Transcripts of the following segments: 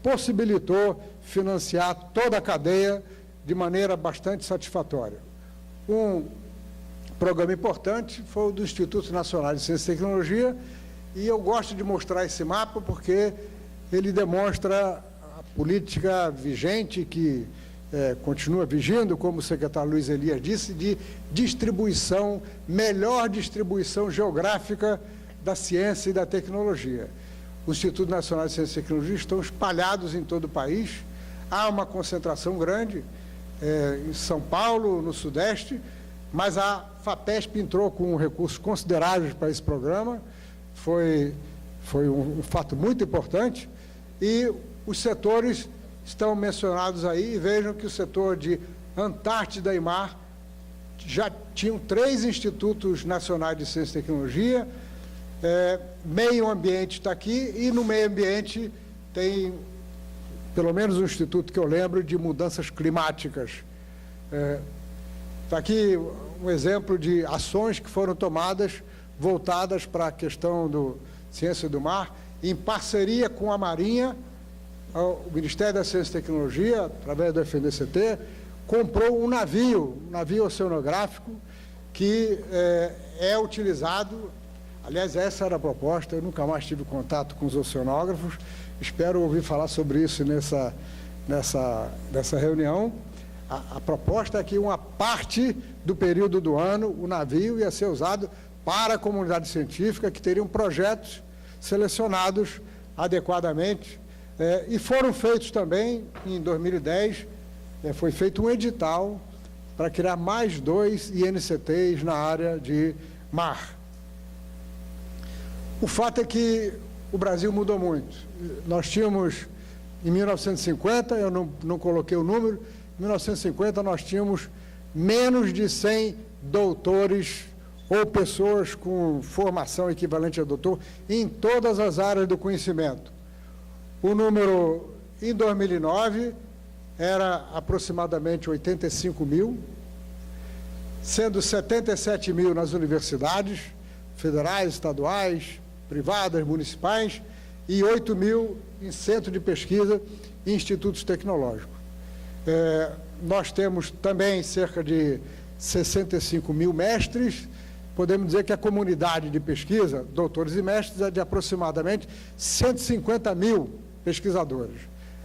possibilitou financiar toda a cadeia de maneira bastante satisfatória. Um programa importante foi o do Instituto Nacional de Ciência e Tecnologia, e eu gosto de mostrar esse mapa porque ele demonstra a política vigente, que continua vigindo, como o secretário Luiz Elias disse, de distribuição, melhor distribuição geográfica da ciência e da tecnologia. O Instituto Nacional de Ciência e Tecnologia estão espalhados em todo o país, há uma concentração grande em São Paulo, no Sudeste, mas a FAPESP entrou com recursos consideráveis para esse programa, foi um fato muito importante, e os setores estão mencionados aí, e vejam que o setor de Antártida e Mar já tinham 3 institutos nacionais de ciência e tecnologia, meio ambiente está aqui, e no meio ambiente tem, pelo menos um instituto que eu lembro, de mudanças climáticas. Está aqui um exemplo de ações que foram tomadas, voltadas para a questão da ciência do mar, em parceria com a Marinha. O Ministério da Ciência e Tecnologia, através do FNDCT, comprou um navio oceanográfico, que é utilizado, aliás, essa era a proposta, eu nunca mais tive contato com os oceanógrafos, espero ouvir falar sobre isso nessa reunião. A proposta é que uma parte do período do ano, o navio ia ser usado para a comunidade científica, que teriam projetos selecionados adequadamente, e foram feitos também, em 2010, foi feito um edital para criar mais 2 INCTs na área de mar. O fato é que o Brasil mudou muito. Nós tínhamos, em 1950, eu não coloquei o número, em 1950 nós tínhamos menos de 100 doutores ou pessoas com formação equivalente a doutor em todas as áreas do conhecimento. O número, em 2009, era aproximadamente 85 mil, sendo 77 mil nas universidades federais, estaduais, privadas, municipais, e 8 mil em centro de pesquisa e institutos tecnológicos. Nós temos também cerca de 65 mil mestres. Podemos dizer que a comunidade de pesquisa, doutores e mestres, é de aproximadamente 150 mil pesquisadores.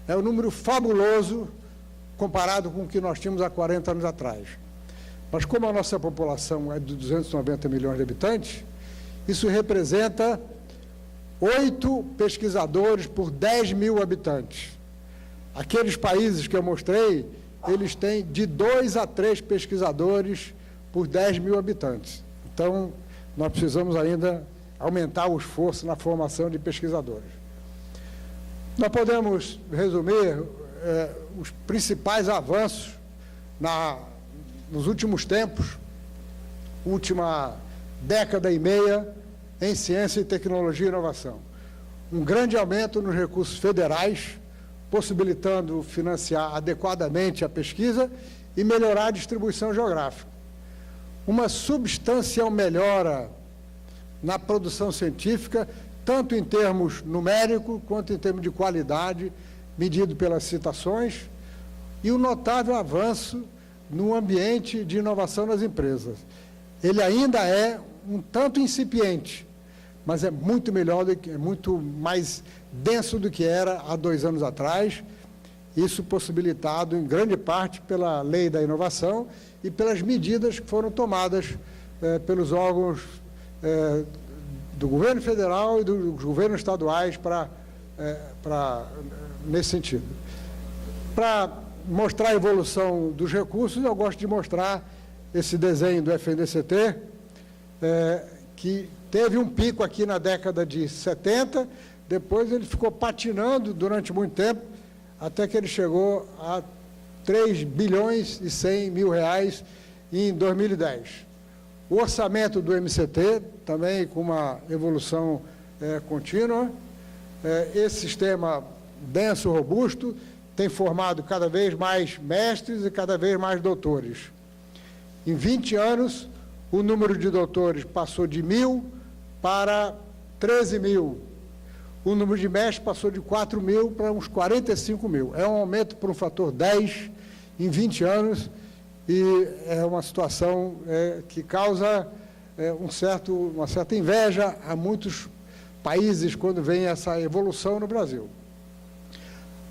É um número fabuloso comparado com o que nós tínhamos há 40 anos atrás. Mas como a nossa população é de 290 milhões de habitantes, isso representa 8 pesquisadores por 10 mil habitantes. Aqueles países que eu mostrei, eles têm de 2 a 3 pesquisadores por 10 mil habitantes. Então, nós precisamos ainda aumentar o esforço na formação de pesquisadores. Nós podemos resumir os principais avanços nos últimos tempos, última década e meia, em ciência e tecnologia e inovação. Um grande aumento nos recursos federais, possibilitando financiar adequadamente a pesquisa e melhorar a distribuição geográfica. Uma substancial melhora na produção científica, tanto em termos numéricos quanto em termos de qualidade, medido pelas citações, e um notável avanço no ambiente de inovação nas empresas. Ele ainda é um tanto incipiente, mas é muito melhor, é muito mais denso do que era há 2 anos atrás, isso possibilitado em grande parte pela Lei da Inovação e pelas medidas que foram tomadas pelos órgãos do governo federal e dos governos estaduais nesse sentido. Para mostrar a evolução dos recursos, eu gosto de mostrar esse desenho do FNDCT, que teve um pico aqui na década de 70, depois ele ficou patinando durante muito tempo, até que ele chegou a 3 bilhões e 100 mil reais em 2010. O orçamento do MCT, também com uma evolução contínua, esse sistema denso, robusto, tem formado cada vez mais mestres e cada vez mais doutores. Em 20 anos, o número de doutores passou de 1.000 para 13 mil. o número de mestres passou de 4 mil para uns 45 mil. É um aumento por um fator 10 em 20 anos e é uma situação que causa uma certa inveja a muitos países quando vem essa evolução no Brasil.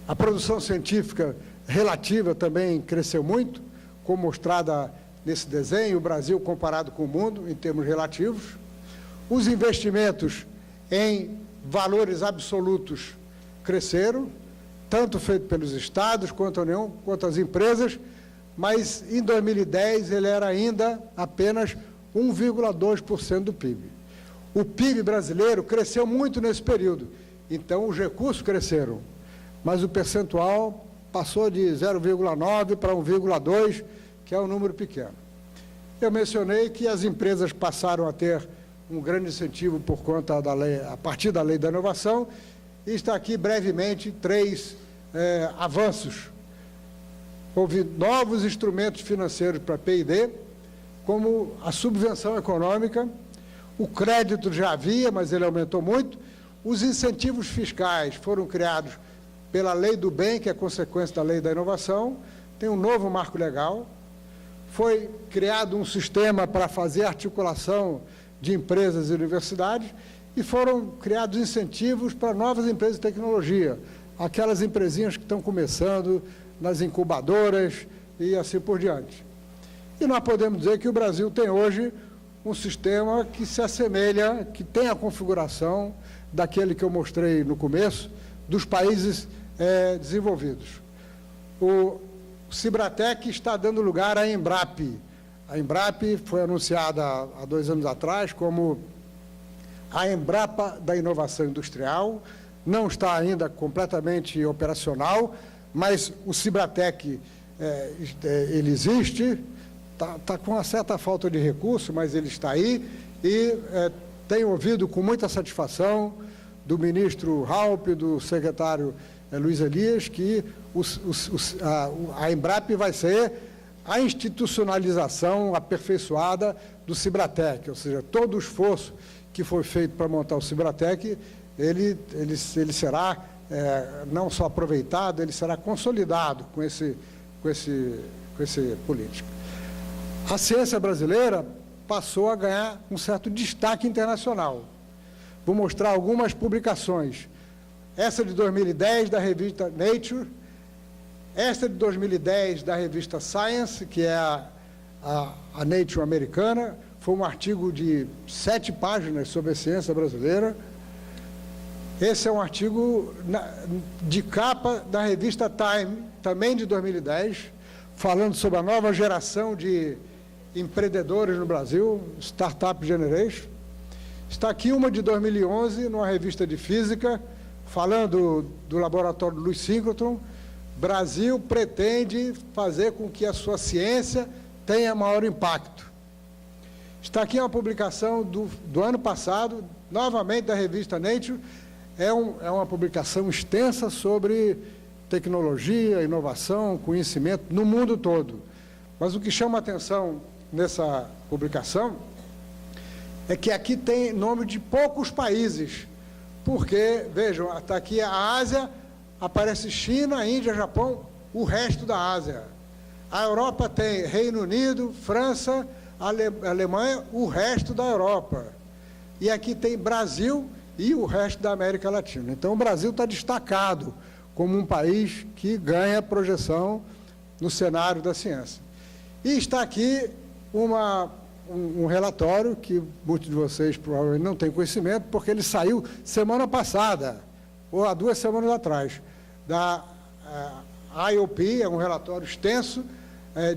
A produção científica relativa também cresceu muito, como mostrada nesse desenho, o Brasil comparado com o mundo em termos relativos. Os investimentos em valores absolutos cresceram, tanto feito pelos estados quanto a União, quanto as empresas, mas em 2010 ele era ainda apenas 1,2% do PIB. O PIB brasileiro cresceu muito nesse período, então os recursos cresceram, mas o percentual passou de 0,9 para 1,2, que é um número pequeno. Eu mencionei que as empresas passaram a ter um grande incentivo por conta da lei, a partir da Lei da Inovação, e está aqui brevemente 3 avanços. Houve novos instrumentos financeiros para P&D, como a subvenção econômica, o crédito já havia, mas ele aumentou muito, os incentivos fiscais foram criados pela Lei do Bem, que é consequência da Lei da Inovação, tem um novo marco legal, foi criado um sistema para fazer articulação de empresas e universidades e foram criados incentivos para novas empresas de tecnologia, aquelas empresinhas que estão começando nas incubadoras e assim por diante. E nós podemos dizer que o Brasil tem hoje um sistema que se assemelha, que tem a configuração daquele que eu mostrei no começo, dos países desenvolvidos. O Cibratec está dando lugar à Embrap. A Embrap foi anunciada há 2 anos atrás como a Embrapa da inovação industrial, não está ainda completamente operacional, mas o Cibratec, ele existe, está com uma certa falta de recurso, mas ele está aí, e tenho ouvido com muita satisfação do ministro Raupp, do secretário Luiz Elias, que a Embrap vai ser a institucionalização aperfeiçoada do Cibratec, ou seja, todo o esforço que foi feito para montar o Cibratec, ele será não só aproveitado, ele será consolidado com esse político. A ciência brasileira passou a ganhar um certo destaque internacional. Vou mostrar algumas publicações. Essa de 2010 da revista Nature, esta de 2010 da revista Science, que é a Nature americana, foi um artigo de 7 páginas sobre a ciência brasileira. Esse é um artigo de capa da revista Time, também de 2010, falando sobre a nova geração de empreendedores no Brasil, Startup Generation. Está aqui uma de 2011, numa revista de física, falando do laboratório Louis Synchrotron. Brasil pretende fazer com que a sua ciência tenha maior impacto. Está aqui uma publicação do ano passado, novamente da revista Nature, é uma publicação extensa sobre tecnologia, inovação, conhecimento no mundo todo. Mas o que chama a atenção nessa publicação é que aqui tem nome de poucos países, porque, vejam, está aqui a Ásia, aparece China, Índia, Japão, o resto da Ásia. A Europa tem Reino Unido, França, Alemanha, o resto da Europa. E aqui tem Brasil e o resto da América Latina. Então, o Brasil está destacado como um país que ganha projeção no cenário da ciência. E está aqui um relatório que muitos de vocês provavelmente não têm conhecimento, porque ele saiu semana passada, ou há 2 semanas atrás, da IOP, é um relatório extenso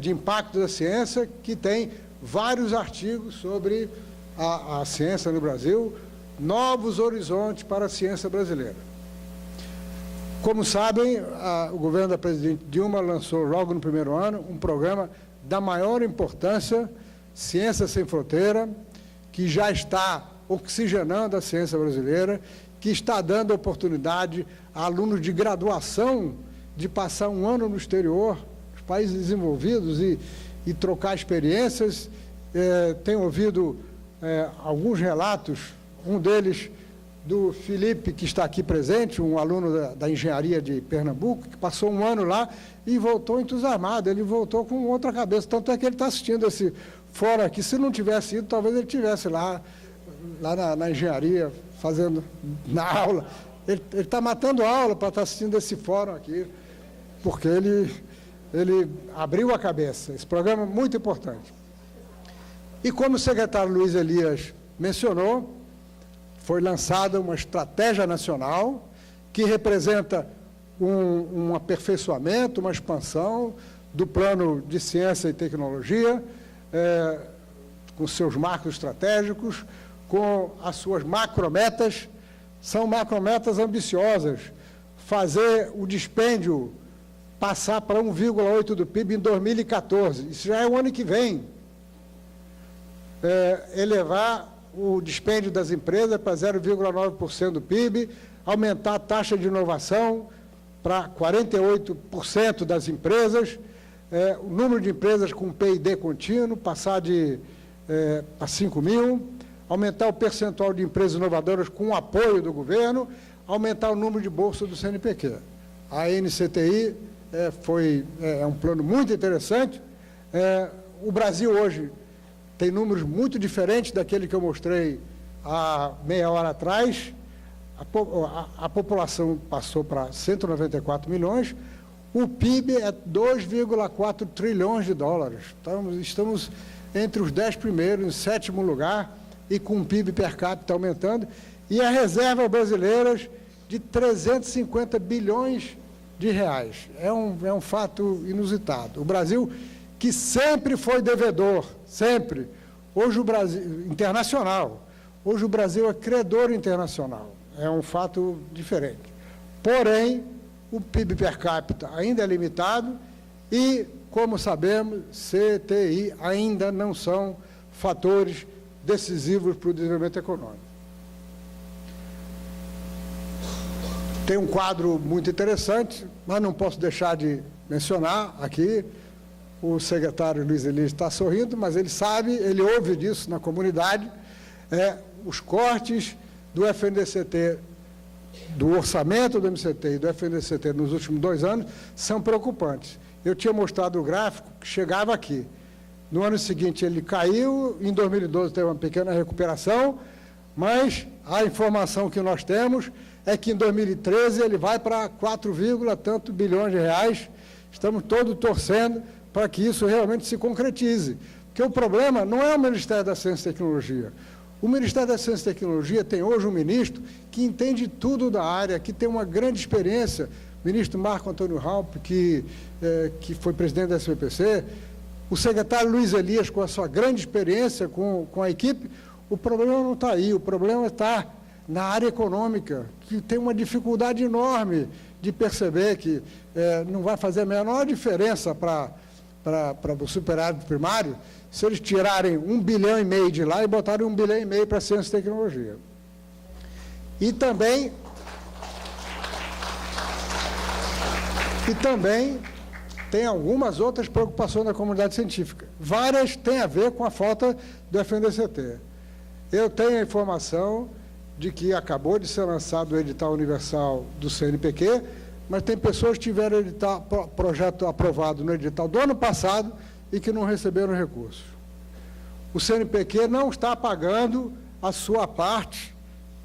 de impacto da ciência, que tem vários artigos sobre a ciência no Brasil, novos horizontes para a ciência brasileira. Como sabem, o governo da presidente Dilma lançou logo no primeiro ano um programa da maior importância, Ciência Sem Fronteira, que já está oxigenando a ciência brasileira, que está dando oportunidade a alunos de graduação de passar um ano no exterior, nos países desenvolvidos, e trocar experiências. Tenho ouvido alguns relatos, um deles do Felipe, que está aqui presente, um aluno da engenharia de Pernambuco, que passou um ano lá e voltou entusiasmado, ele voltou com outra cabeça, tanto é que ele está assistindo esse fórum aqui. Se não tivesse ido, talvez ele estivesse lá na engenharia, fazendo na aula. Ele está matando aula para estar assistindo esse fórum aqui, porque ele abriu a cabeça. Esse programa é muito importante. E como o secretário Luiz Elias mencionou, foi lançada uma estratégia nacional que representa um aperfeiçoamento, uma expansão do plano de ciência e tecnologia, com seus marcos estratégicos, com as suas macrometas. São macrometas ambiciosas. Fazer o dispêndio passar para 1,8% do PIB em 2014. Isso já é o ano que vem. Elevar o dispêndio das empresas para 0,9% do PIB, aumentar a taxa de inovação para 48% das empresas, o número de empresas com P&D contínuo passar para 5 mil, aumentar o percentual de empresas inovadoras com o apoio do governo, aumentar o número de bolsas do CNPq. A NCTI é um plano muito interessante. O Brasil hoje tem números muito diferentes daquele que eu mostrei há meia hora atrás. A população passou para 194 milhões, o PIB é 2,4 trilhões de dólares. Estamos entre os 10 primeiros, em 7º lugar, e com o PIB per capita aumentando, e as reservas brasileiras de 350 bilhões de reais. É um fato inusitado. O Brasil, que sempre foi devedor, sempre. Hoje o Brasil, internacional, hoje o Brasil é credor internacional. É um fato diferente. Porém, o PIB per capita ainda é limitado e, como sabemos, CTI ainda não são fatores decisivos para o desenvolvimento econômico. Tem um quadro muito interessante, mas não posso deixar de mencionar aqui. O secretário Luiz Elias está sorrindo, mas ele sabe, ele ouve disso na comunidade, os cortes do FNDCT, do orçamento do MCT e do FNDCT nos últimos 2 anos são preocupantes. Eu tinha mostrado o gráfico que chegava aqui. No ano seguinte ele caiu, em 2012 teve uma pequena recuperação, mas a informação que nós temos é que em 2013 ele vai para 4, tanto bilhões de reais. Estamos todos torcendo para que isso realmente se concretize. Porque o problema não é o Ministério da Ciência e Tecnologia. O Ministério da Ciência e Tecnologia tem hoje um ministro que entende tudo da área, que tem uma grande experiência, o ministro Marco Antônio Raupp, que foi presidente da SBPC, o secretário Luiz Elias, com a sua grande experiência com a equipe. O problema não está aí, o problema está na área econômica, que tem uma dificuldade enorme de perceber que não vai fazer a menor diferença para o superávit primário se eles tirarem 1,5 bilhão de lá e botarem 1,5 bilhão para ciência e tecnologia. E também tem algumas outras preocupações da comunidade científica. Várias têm a ver com a falta do FNDCT. Eu tenho a informação de que acabou de ser lançado o edital universal do CNPq, mas tem pessoas que tiveram projeto aprovado no edital do ano passado e que não receberam recursos. O CNPq não está pagando a sua parte,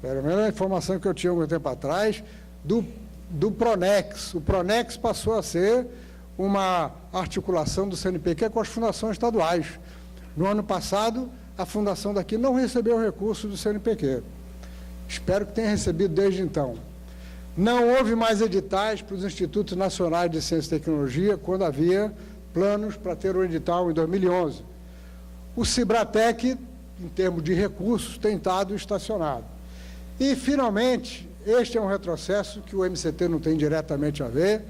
pelo menos a informação que eu tinha algum tempo atrás, do Pronex. O Pronex passou a ser uma articulação do CNPq com as fundações estaduais. No ano passado, a fundação daqui não recebeu recursos do CNPq. Espero que tenha recebido desde então. Não houve mais editais para os Institutos Nacionais de Ciência e Tecnologia quando havia planos para ter um edital em 2011. O Cibratec, em termos de recursos, tem estado estacionado. E, finalmente, este é um retrocesso que o MCT não tem diretamente a ver,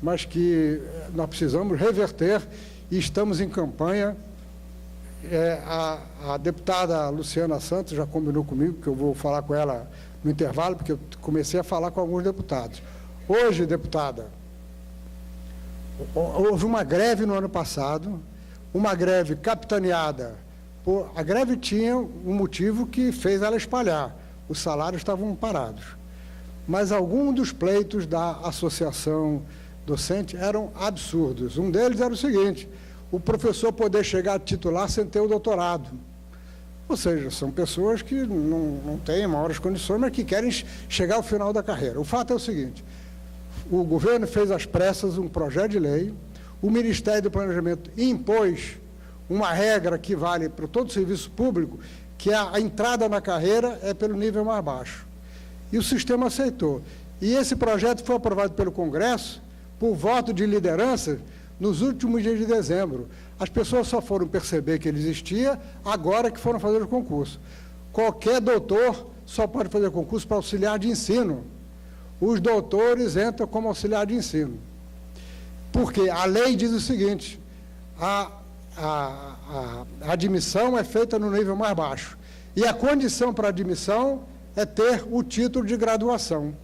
mas que nós precisamos reverter e estamos em campanha. A deputada Luciana Santos já combinou comigo que eu vou falar com ela no intervalo, porque eu comecei a falar com alguns deputados. Hoje, deputada, houve uma greve no ano passado, uma greve capitaneada. A greve tinha um motivo que fez ela espalhar. os salários estavam parados. Mas alguns dos pleitos da associação docente eram absurdos. Um deles era o seguinte: o professor poder chegar a titular sem ter o doutorado. Ou seja, são pessoas que não têm maiores condições, mas que querem chegar ao final da carreira. O fato é o seguinte: o governo fez às pressas um projeto de lei, o Ministério do Planejamento impôs uma regra que vale para todo o serviço público, que a entrada na carreira é pelo nível mais baixo. E o sistema aceitou. E esse projeto foi aprovado pelo Congresso por voto de liderança nos últimos dias de dezembro. As pessoas só foram perceber que ele existia agora que foram fazer o concurso. Qualquer doutor só pode fazer concurso para auxiliar de ensino. Os doutores entram como auxiliar de ensino. Porque a lei diz o seguinte: a admissão é feita no nível mais baixo. E a condição para admissão é ter o título de graduação.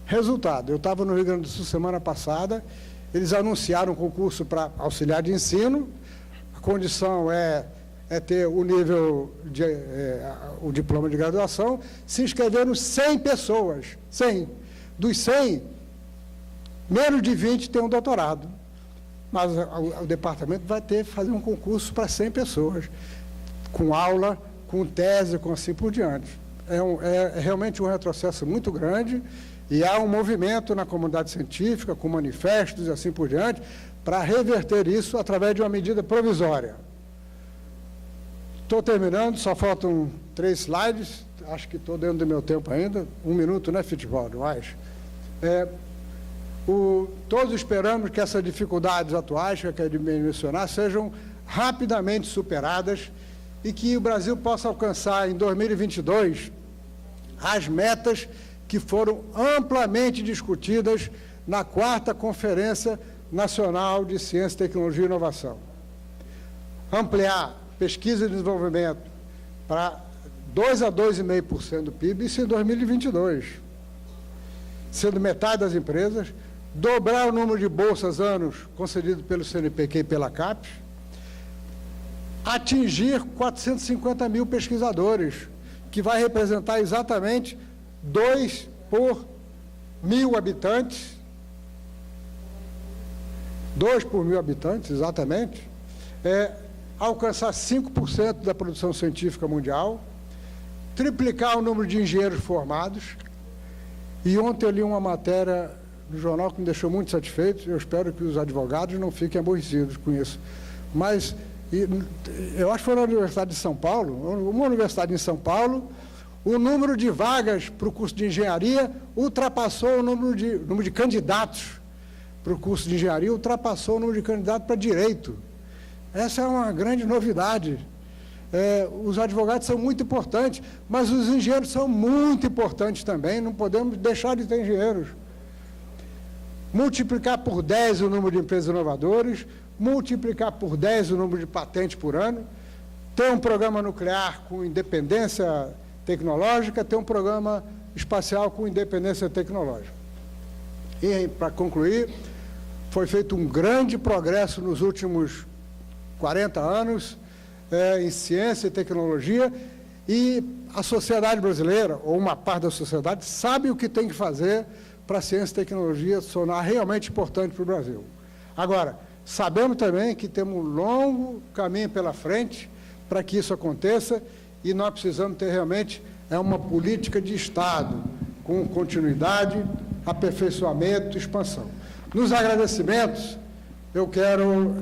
Resultado: eu estava no Rio Grande do Sul semana passada, eles anunciaram um concurso para auxiliar de ensino, a condição é ter o nível, o diploma de graduação. Se inscreveram 100 pessoas, 100. Dos 100, menos de 20 têm um doutorado. Mas o departamento vai ter que fazer um concurso para 100 pessoas, com aula, com tese, com assim por diante. É realmente um retrocesso muito grande, e há um movimento na comunidade científica, com manifestos e assim por diante, para reverter isso através de uma medida provisória. Estou terminando, só faltam 3 slides, acho que estou dentro do meu tempo ainda, 1 minuto, né, futebol, não acho? Todos esperamos que essas dificuldades atuais que eu quero mencionar sejam rapidamente superadas e que o Brasil possa alcançar em 2022 as metas que foram amplamente discutidas na 4ª Conferência Nacional de Ciência, Tecnologia e Inovação. Ampliar pesquisa e desenvolvimento para 2 a 2,5% do PIB, isso em 2022, sendo metade das empresas, dobrar o número de bolsas anos concedido pelo CNPq e pela CAPES, atingir 450 mil pesquisadores, que vai representar exatamente 2 por 1.000 habitantes, 2 por 1.000 habitantes, exatamente, alcançar 5% da produção científica mundial, triplicar o número de engenheiros formados. E ontem eu li uma matéria no jornal que me deixou muito satisfeito. Eu espero que os advogados não fiquem aborrecidos com isso. Mas eu acho que foi na Universidade de São Paulo, uma universidade em São Paulo, o número de vagas para o curso de engenharia ultrapassou o número de candidatos para o curso de engenharia, ultrapassou o número de candidatos para direito. Essa é uma grande novidade. Os advogados são muito importantes, mas os engenheiros são muito importantes também, não podemos deixar de ter engenheiros. Multiplicar por 10 o número de empresas inovadoras, multiplicar por 10 o número de patentes por ano, ter um programa nuclear com independência tecnológica, ter um programa espacial com independência tecnológica. E, para concluir, foi feito um grande progresso nos últimos 40 anos em ciência e tecnologia, e a sociedade brasileira, ou uma parte da sociedade, sabe o que tem que fazer para a ciência e tecnologia se tornar realmente importante para o Brasil. Agora, sabemos também que temos um longo caminho pela frente para que isso aconteça, e nós precisamos ter realmente uma política de Estado, com continuidade, aperfeiçoamento e expansão. Nos agradecimentos, eu quero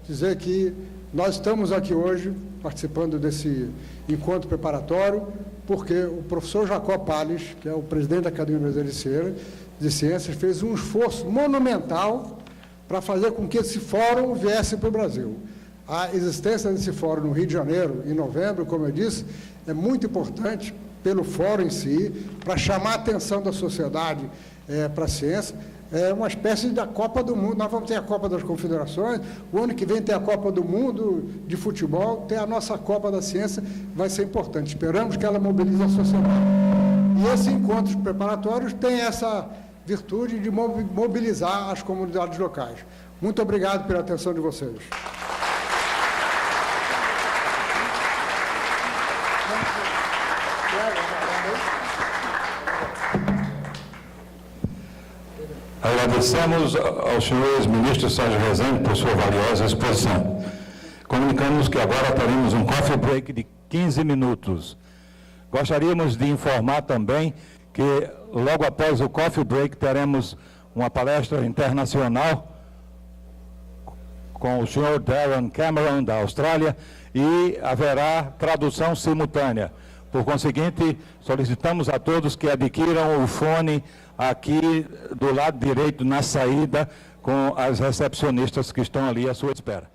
dizer que nós estamos aqui hoje, participando desse encontro preparatório, porque o professor Jacó Palles, que é o presidente da Academia Brasileira de Ciências, fez um esforço monumental para fazer com que esse fórum viesse para o Brasil. A existência desse fórum no Rio de Janeiro, em novembro, como eu disse, é muito importante pelo fórum em si, para chamar a atenção da sociedade para a ciência. É uma espécie da Copa do Mundo. Nós vamos ter a Copa das Confederações, o ano que vem tem a Copa do Mundo de futebol, tem a nossa Copa da Ciência, vai ser importante. Esperamos que ela mobilize a sociedade. E esses encontros preparatórios têm essa virtude de mobilizar as comunidades locais. Muito obrigado pela atenção de vocês. Obrigado. Agradecemos aos senhores ministros Sérgio Rezende por sua valiosa exposição. Comunicamos que agora teremos um coffee break de 15 minutos. Gostaríamos de informar também que logo após o coffee break teremos uma palestra internacional com o senhor Darren Cameron, da Austrália, e haverá tradução simultânea. Por conseguinte, solicitamos a todos que adquiram o fone aqui do lado direito, na saída, com as recepcionistas que estão ali à sua espera.